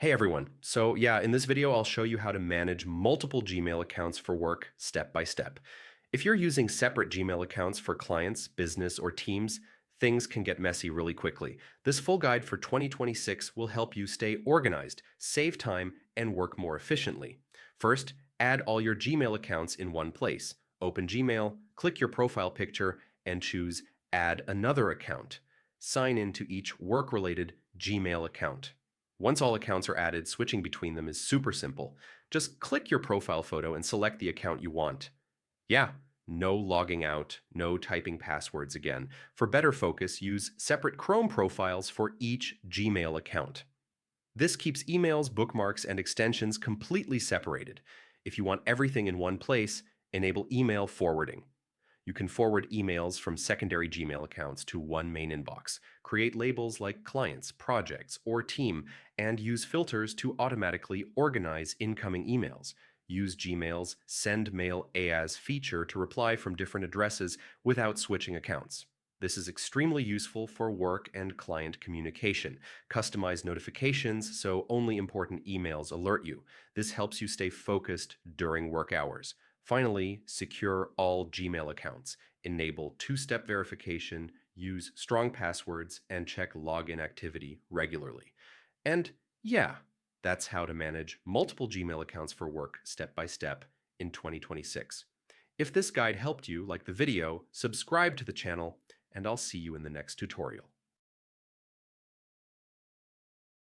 Hey everyone. So yeah, in this video, I'll show you how to manage multiple Gmail accounts for work step by step. If you're using separate Gmail accounts for clients, business, or teams, things can get messy really quickly. This full guide for 2026 will help you stay organized, save time, and work more efficiently. First, add all your Gmail accounts in one place. Open Gmail, click your profile picture, and choose Add another account. Sign in to each work-related Gmail account. Once all accounts are added, switching between them is super simple. Just click your profile photo and select the account you want. Yeah, no logging out, no typing passwords again. For better focus, use separate Chrome profiles for each Gmail account. This keeps emails, bookmarks, and extensions completely separated. If you want everything in one place, enable email forwarding. You can forward emails from secondary Gmail accounts to one main inbox, create labels like clients, projects, or team, and use filters to automatically organize incoming emails. Use Gmail's Send Mail as feature to reply from different addresses without switching accounts. This is extremely useful for work and client communication. Customize notifications so only important emails alert you. This helps you stay focused during work hours. Finally, secure all Gmail accounts. Enable two-step verification, use strong passwords, and check login activity regularly. And yeah, that's how to manage multiple Gmail accounts for work step by step in 2026. If this guide helped you, like the video, subscribe to the channel, and I'll see you in the next tutorial.